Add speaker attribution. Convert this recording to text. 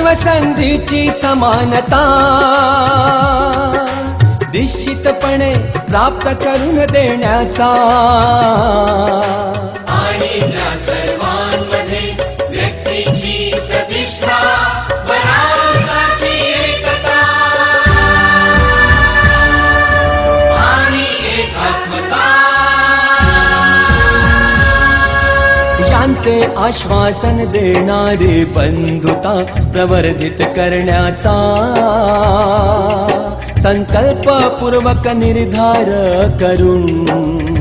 Speaker 1: शिवसंधीची समानता निश्चितपणे प्राप्त करून देण्याचा
Speaker 2: आणि त्या सर्वांमध्ये व्यक्तीची प्रतिष्ठा वराची एकता आणि एकात्मता
Speaker 1: यांचे आश्वासन देणारी बंधुता प्रवर्धित करण्याचा संकल्पपूर्वक निर्धार करून